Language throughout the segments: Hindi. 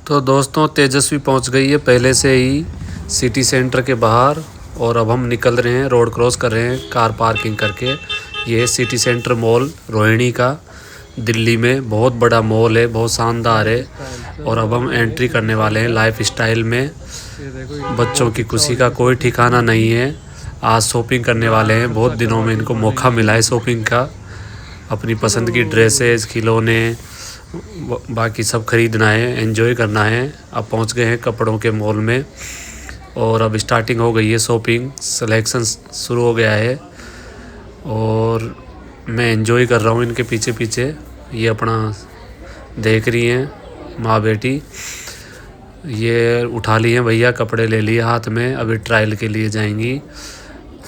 तो दोस्तों तेजस्वी पहुंच गई है पहले से ही सिटी सेंटर के बाहर। और अब हम निकल रहे हैं, रोड क्रॉस कर रहे हैं कार पार्किंग करके। ये है सिटी सेंटर मॉल रोहिणी का, दिल्ली में बहुत बड़ा मॉल है, बहुत शानदार है। और अब हम एंट्री करने वाले हैं लाइफ स्टाइल में। बच्चों की खुशी का कोई ठिकाना नहीं है। आज शॉपिंग करने वाले हैं, बहुत दिनों में इनको मौका मिला है शॉपिंग का। अपनी पसंद की ड्रेसेस, खिलौने, बाकी सब खरीदना है, एंजॉय करना है। अब पहुंच गए हैं कपड़ों के मॉल में और अब स्टार्टिंग हो गई है शॉपिंग, सिलेक्शन शुरू हो गया है और मैं एंजॉय कर रहा हूं इनके पीछे पीछे। ये अपना देख रही हैं माँ बेटी, ये उठा लिए हैं भैया, कपड़े ले लिए हाथ में, अभी ट्रायल के लिए जाएंगी।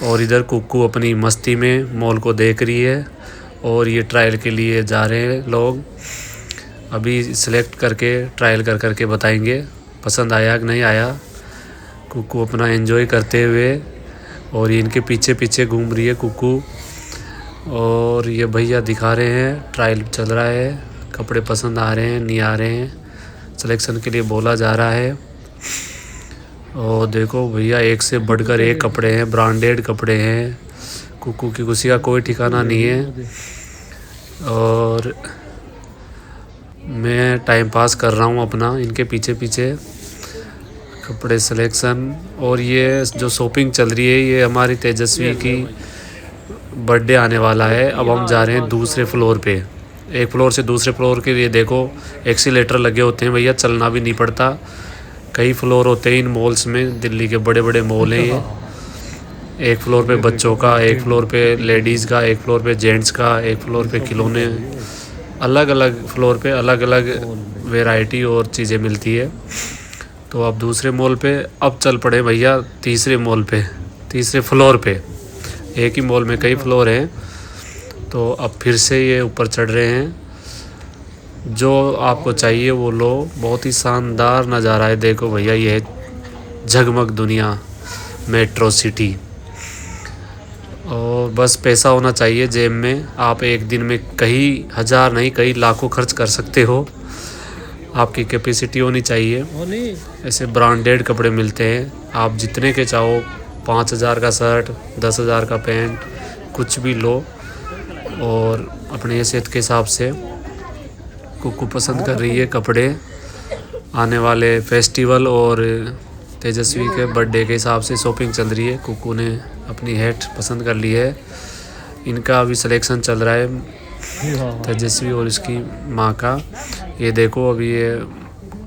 और इधर कुक्कू अपनी मस्ती में मॉल को देख रही है और ये ट्रायल के लिए जा रहे हैं लोग। अभी सिलेक्ट करके ट्रायल कर करके बताएंगे पसंद आया कि नहीं आया। कुक्कू अपना एंजॉय करते हुए और ये इनके पीछे पीछे घूम रही है कुक्कू। और ये भैया दिखा रहे हैं ट्रायल चल रहा है, कपड़े पसंद आ रहे हैं नहीं आ रहे हैं, सिलेक्शन के लिए बोला जा रहा है। और देखो भैया एक से बढ़कर एक कपड़े हैं, ब्रांडेड कपड़े हैं। कुक्कू की खुशी का कोई ठिकाना नहीं है। और मैं टाइम पास कर रहा हूँ अपना इनके पीछे पीछे, कपड़े सिलेक्शन। और ये जो शॉपिंग चल रही है ये हमारी तेजस्वी की बर्थडे आने वाला है। अब हम जा रहे हैं दूसरे फ्लोर पे, एक फ्लोर से दूसरे फ्लोर के लिए देखो एक्सीलेटर लगे होते हैं भैया, चलना भी नहीं पड़ता। कई फ्लोर होते हैं इन मॉल्स में, दिल्ली के बड़े बड़े मॉल हैं ये। एक फ्लोर पे बच्चों का, एक फ्लोर पे लेडीज़ का, एक फ्लोर पे जेंट्स का, एक फ्लोर पे खिलौने, अलग अलग फ्लोर पे अलग अलग वैरायटी और चीज़ें मिलती है। तो अब दूसरे मॉल पे अब चल पड़े भैया, तीसरे मॉल पे, तीसरे फ्लोर पे। एक ही मॉल में कई फ्लोर हैं तो अब फिर से ये ऊपर चढ़ रहे हैं। जो आपको चाहिए वो लो, बहुत ही शानदार नज़ारा है। देखो भैया ये है जगमग दुनिया मेट्रो सिटी। और बस पैसा होना चाहिए जेब में, आप एक दिन में कई हज़ार नहीं कई लाखों खर्च कर सकते हो। आपकी कैपेसिटी होनी चाहिए। ऐसे ब्रांडेड कपड़े मिलते हैं, आप जितने के चाहो, 5,000 का शर्ट, 10,000 का पैंट, कुछ भी लो। और अपने हैसियत के हिसाब से कुक्कू पसंद कर रही है कपड़े, आने वाले फेस्टिवल और तेजस्वी के बर्थडे के हिसाब से शॉपिंग चल रही है। कुक्कू ने अपनी हैट पसंद कर ली है। इनका अभी सिलेक्शन चल रहा है तेजस्वी और इसकी माँ का। ये देखो अभी ये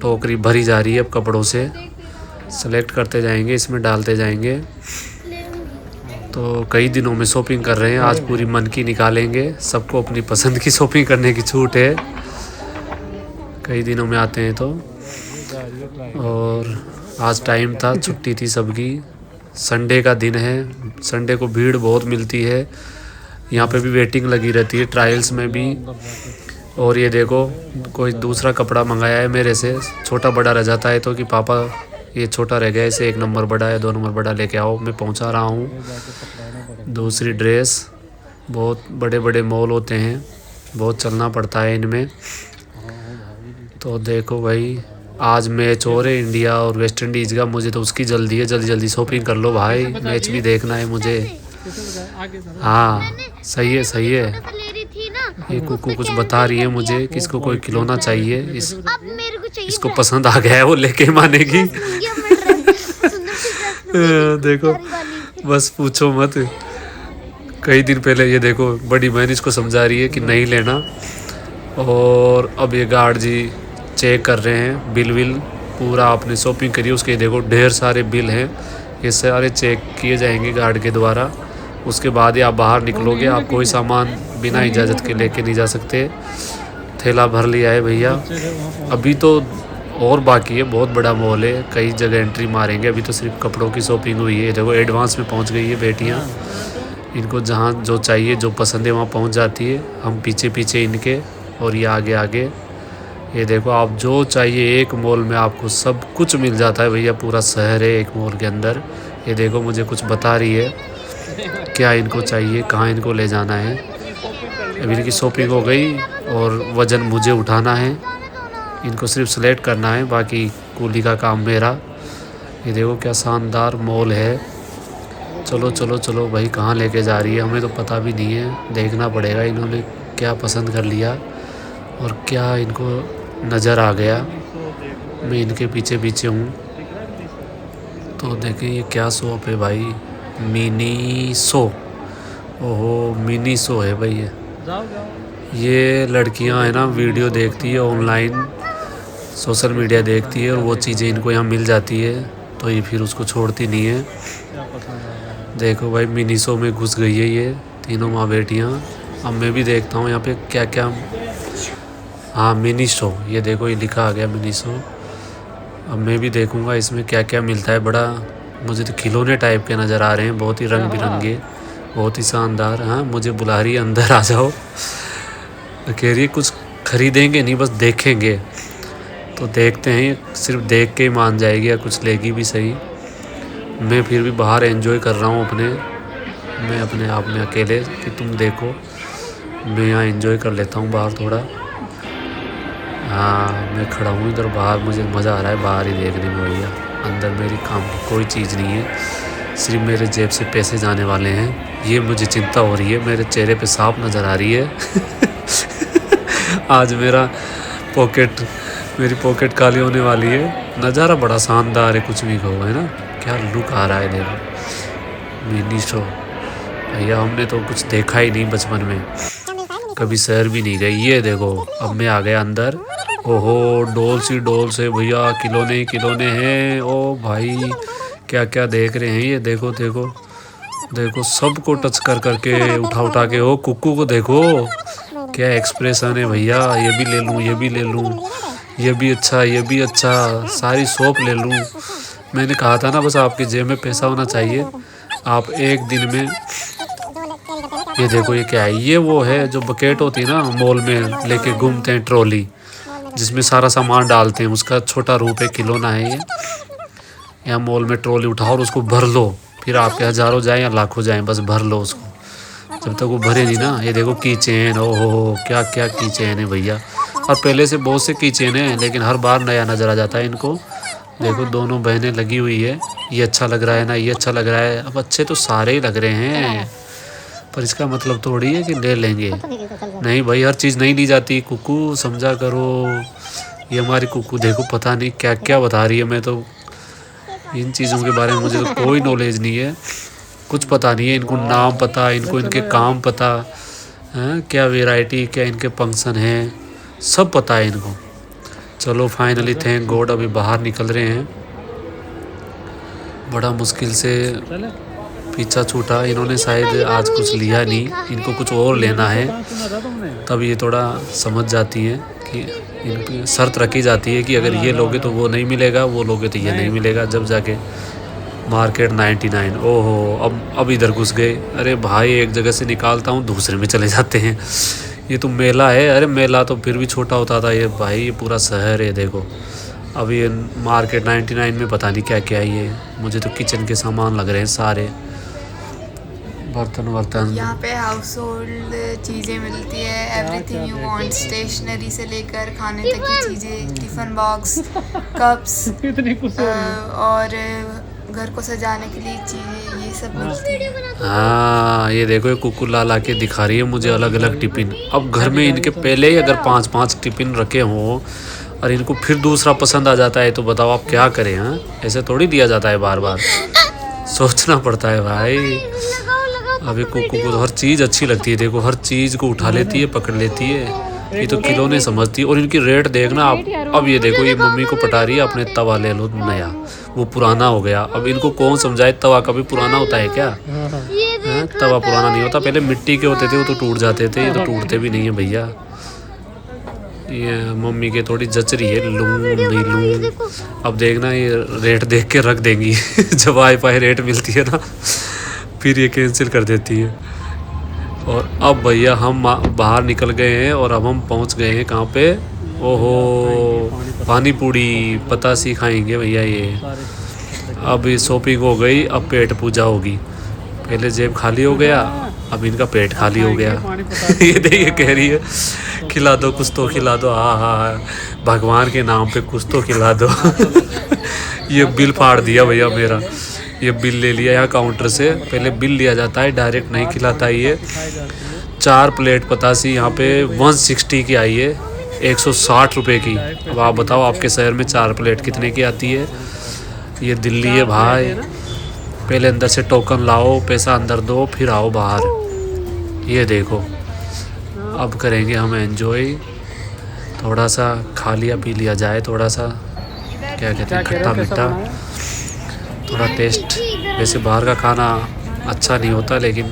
टोकरी भरी जा रही है अब कपड़ों से, सेलेक्ट करते जाएंगे, इसमें डालते जाएंगे। तो कई दिनों में शॉपिंग कर रहे हैं, आज पूरी मन की निकालेंगे। सबको अपनी पसंद की शॉपिंग करने की छूट है, कई दिनों में आते हैं तो। और आज टाइम था, छुट्टी थी सबकी, संडे का दिन है। संडे को भीड़ बहुत मिलती है, यहाँ पे भी वेटिंग लगी रहती है, ट्रायल्स में भी। और ये देखो कोई दूसरा कपड़ा मंगाया है मेरे से, छोटा बड़ा रह जाता है तो कि पापा ये छोटा रह गया, इसे 1 नंबर बड़ा है, 2 नंबर बड़ा लेके आओ। मैं पहुँचा रहा हूँ दूसरी ड्रेस। बहुत बड़े बड़े मॉल होते हैं, बहुत चलना पड़ता है इनमें। तो देखो भाई आज मैच हो रहे इंडिया और वेस्ट इंडीज़ का, मुझे तो उसकी जल्दी है, जल्दी जल्दी शॉपिंग कर लो भाई, मैच भी देखना है मुझे। हाँ सही है सही है। ये कुक्कू कुछ बता रही है मुझे कि इसको कोई खिलौना चाहिए, इसको पसंद आ गया है, वो लेके मानेगी। देखो बस पूछो मत। कई दिन पहले ये देखो बड़ी बहन इसको समझा रही है कि नहीं लेना। और अब ये गार्ड जी चेक कर रहे हैं बिल विल, पूरा आपने शॉपिंग करी उसके देखो ढेर सारे बिल हैं, ये सारे चेक किए जाएंगे गार्ड के द्वारा। उसके बाद ही आप बाहर निकलोगे, आप कोई सामान बिना इजाज़त के लेके नहीं जा सकते। थैला भर लिया है भैया, अभी तो और बाकी है, बहुत बड़ा मॉल है, कई जगह एंट्री मारेंगे। अभी तो सिर्फ कपड़ों की शॉपिंग हुई है। देखो एडवांस में पहुंच गई है बेटियां, इनको जहां जो चाहिए जो पसंद है वहां पहुंच जाती है, हम पीछे पीछे इनके और ये आगे आगे। ये देखो आप जो चाहिए एक मॉल में आपको सब कुछ मिल जाता है भैया, पूरा शहर है एक मॉल के अंदर। ये देखो मुझे कुछ बता रही है क्या इनको चाहिए, कहाँ इनको ले जाना है। अभी इनकी शॉपिंग हो गई और वज़न मुझे उठाना है। इनको सिर्फ सेलेक्ट करना है, बाकी कूली का काम मेरा। ये देखो क्या शानदार मॉल है। चलो चलो चलो भाई, कहाँ लेके जा रही है हमें तो पता भी नहीं है, देखना पड़ेगा इन्होंने क्या पसंद कर लिया और क्या इनको नज़र आ गया। मैं इनके पीछे पीछे हूँ। तो देखें ये क्या शॉप है भाई, मिनी शो। ओहो मिनी शो है भाई ये लड़कियां है ना वीडियो देखती है ऑनलाइन, सोशल मीडिया देखती है और वो चीज़ें इनको यहाँ मिल जाती है तो ये फिर उसको छोड़ती नहीं है। देखो भाई मिनी शो में घुस गई है ये तीनों माँ बेटियाँ। अब मैं भी देखता हूँ यहाँ पे क्या क्या। हाँ मिनी शो, ये देखो ये लिखा आ गया मिनी शो। अब मैं भी देखूँगा इसमें क्या क्या मिलता है। बड़ा मुझे तो खिलौने टाइप के नज़र आ रहे हैं, बहुत ही रंग बिरंगे, बहुत ही शानदार। हाँ मुझे बुला रही है अंदर आ जाओ। कह रही है कुछ खरीदेंगे नहीं बस देखेंगे। तो देखते हैं, सिर्फ देख के ही मान जाएगी या कुछ लेगी भी सही। मैं फिर भी बाहर एंजॉय कर रहा हूँ मैं अपने आप में अकेले कि तुम देखो, मैं यहाँ एंजॉय कर लेता हूँ बाहर थोड़ा। हाँ मैं खड़ा हूँ इधर बाहर, मुझे मज़ा आ रहा है बाहर ही देखने में भैया। अंदर मेरी काम की कोई चीज़ नहीं है, सिर्फ मेरे जेब से पैसे जाने वाले हैं। ये मुझे चिंता हो रही है, मेरे चेहरे पे साफ नज़र आ रही है। आज मेरी पॉकेट खाली होने वाली है। नज़ारा बड़ा शानदार है, कुछ भी कहो है ना, क्या लुक आ रहा है। देखो मिनी शो भैया, हमने तो कुछ देखा ही नहीं बचपन में, कभी शहर भी नहीं गई। ये देखो अब मैं आ गया अंदर। ओहो डोल से भैया, खिलौने ही खिलौने हैं। ओ भाई क्या क्या देख रहे हैं ये, देखो देखो देखो, सबको टच कर करके उठा के। ओ कुक्कू को देखो क्या एक्सप्रेशन है भैया, ये भी ले लूँ, ये भी ले लूँ, ये भी अच्छा, ये भी अच्छा, सारी शॉप ले लूँ। मैंने कहा था ना बस आपकी जेब में पैसा होना चाहिए, आप एक दिन में। ये देखो ये क्या है, ये वो है जो बकेट होती है ना मॉल में लेके घूमते हैं, ट्रॉली जिसमें सारा सामान डालते हैं, उसका छोटा रूप है, खिलौना है ये। यहाँ मॉल में ट्रॉली उठाओ और उसको भर लो, फिर आपके हज़ारों जाए या लाखों जाए, बस भर लो उसको जब तक वो भरे नहीं ना। ये देखो की चेन, ओहो क्या क्या की चेन है भैया। और पहले से बहुत से की चेन है लेकिन हर बार नया नज़र आ जाता है इनको। देखो दोनों बहनें लगी हुई है, ये अच्छा लग रहा है ना, ये अच्छा लग रहा है। अब अच्छे तो सारे ही लग रहे हैं, पर इसका मतलब थोड़ी है कि ले लेंगे। नहीं भाई हर चीज़ नहीं ली जाती, कुकू समझा करो। ये हमारी कुकू देखो पता नहीं क्या क्या बता रही है। मैं तो इन चीज़ों के बारे में मुझे तो कोई नॉलेज नहीं है, कुछ पता नहीं है। इनको नाम पता, इनको इनके काम पता है, क्या वैरायटी, क्या इनके फंक्शन हैं, सब पता है इनको। चलो फाइनली थैंक गॉड अभी बाहर निकल रहे हैं। बड़ा मुश्किल से पीछा छूटा, इन्होंने शायद आज कुछ लिया नहीं, इनको कुछ और लेना है। तब ये थोड़ा समझ जाती हैं कि इनकी शर्त रखी जाती है कि अगर ये लोगे तो वो नहीं मिलेगा, वो लोगे तो ये नहीं मिलेगा। जब जाके मार्केट 99। ओहो अब इधर घुस गए। अरे भाई एक जगह से निकालता हूँ दूसरे में चले जाते हैं। ये तो मेला है, अरे मेला तो फिर भी छोटा होता था, ये भाई ये पूरा शहर है। देखो अब ये मार्केट 99 में पता नहीं क्या क्या है ये। मुझे तो किचन के सामान लग रहे हैं सारे, बर्तन। यहाँ पे हाउस होल्ड चीज़ें मिलती है, एवरीथिंग यू वांट, स्टेशनरी से लेकर खाने तक की चीज़ें, टिफ़िन बॉक्स, कप्स और घर को सजाने के लिए चीज़ें, ये सब मिलती है। हाँ ये देखो ये कुकू ला के दिखा रही है मुझे अलग अलग टिफ़िन। अब घर में इनके पहले ही अगर 5-5 टिफ़िन रखे हों और इनको फिर दूसरा पसंद आ जाता है तो बताओ आप क्या करें। हाँ ऐसे थोड़ी दिया जाता है बार बार, सोचना पड़ता है भाई। अभी कुकू को तो हर चीज़ अच्छी लगती है, देखो हर चीज़ को उठा लेती है, पकड़ लेती है। ये तो खिलौने समझती है। और इनकी रेट देखना आप। अब ये देखो ये मम्मी को पटा रही है अपने तवा ले लो नया, वो पुराना हो गया। अब इनको कौन समझाए, तवा कभी पुराना होता है क्या? तवा पुराना नहीं होता, पहले मिट्टी के होते थे वो तो टूट जाते थे, ये तो टूटते भी नहीं है भैया। ये मम्मी के थोड़ी जच रही है, लूँ नहीं लूँ। अब देखना ये रेट देख के रख देंगी। जब आए पाए रेट मिलती है ना फिर ये कैंसिल कर देती है। और अब भैया हम बाहर निकल गए हैं और अब हम पहुंच गए हैं कहाँ पे? ओहो पानी पूड़ी पतासी खाएंगे भैया ये। अब ये शॉपिंग हो गई, अब पेट पूजा होगी। पहले जेब खाली हो गया, अब इनका पेट खाली हो गया। ये देखिए कह रही है खिला दो कुछ तो खिला दो। हाँ हाँ भगवान के नाम पे कुछ तो खिला दो। ये बिल फाड़ दिया भैया मेरा, ये बिल ले लिया यहाँ काउंटर से। पहले बिल लिया जाता है, डायरेक्ट नहीं खिलाता है ये। 4 प्लेट पतासी यहाँ पे 160 की आई है, 160 रुपये की। अब आप बताओ आपके शहर में 4 प्लेट कितने की आती है। ये दिल्ली है भाई, पहले अंदर से टोकन लाओ, पैसा अंदर दो, फिर आओ बाहर। ये देखो, अब करेंगे हम एंजॉय। थोड़ा सा खा लिया पी लिया जाए, थोड़ा सा क्या कहते हैं खट्टा मीठा, थोड़ा टेस्ट। वैसे बाहर का खाना अच्छा नहीं होता, लेकिन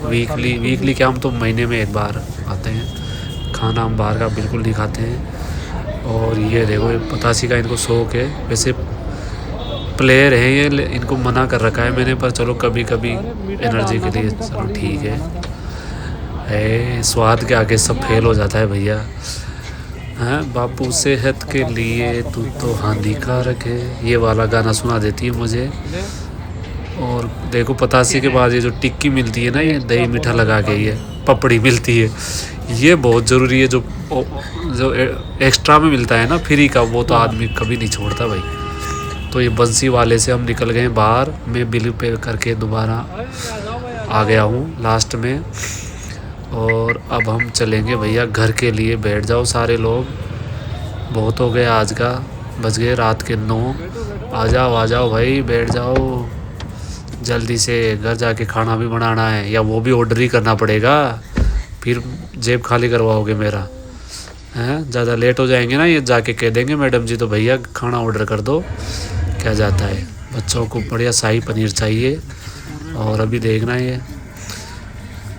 वीकली क्या, हम तो महीने में एक बार आते हैं। खाना हम बाहर का बिल्कुल नहीं खाते हैं। और ये देखो, ये पतासी का इनको शौक है। वैसे प्लेयर हैं ये, इनको मना कर रखा है मैंने, पर चलो कभी कभी एनर्जी के लिए चलो ठीक है। स्वाद के आगे सब फेल हो जाता है भैया। हैं बापू सेहत के लिए तू तो हानिकारक है, ये वाला गाना सुना देती है मुझे। और देखो पतासी के बाद ये जो टिक्की मिलती है ना, ये दही मीठा लगा के ये पपड़ी मिलती है, ये बहुत ज़रूरी है। जो एक्स्ट्रा में मिलता है ना फ्री का, वो तो आदमी कभी नहीं छोड़ता भाई। तो ये बंसी वाले से हम निकल गए बाहर। मैं बिल पे करके दोबारा आ गया हूँ लास्ट में। और अब हम चलेंगे भैया घर के लिए। बैठ जाओ सारे लोग, बहुत हो गया आज का, बज गए रात के 9। आ जाओ भाई, बैठ जाओ जल्दी से। घर जाके खाना भी बनाना है, या वो भी ऑर्डर ही करना पड़ेगा, फिर जेब खाली करवाओगे मेरा। हैं ज़्यादा लेट हो जाएंगे ना, ये जाके कह देंगे मैडम जी तो भैया खाना ऑर्डर कर दो। क्या जाता है, बच्चों को बढ़िया शाही पनीर चाहिए। और अभी देखना है।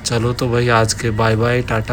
चलो तो भाई आज के बाय बाय टाटा।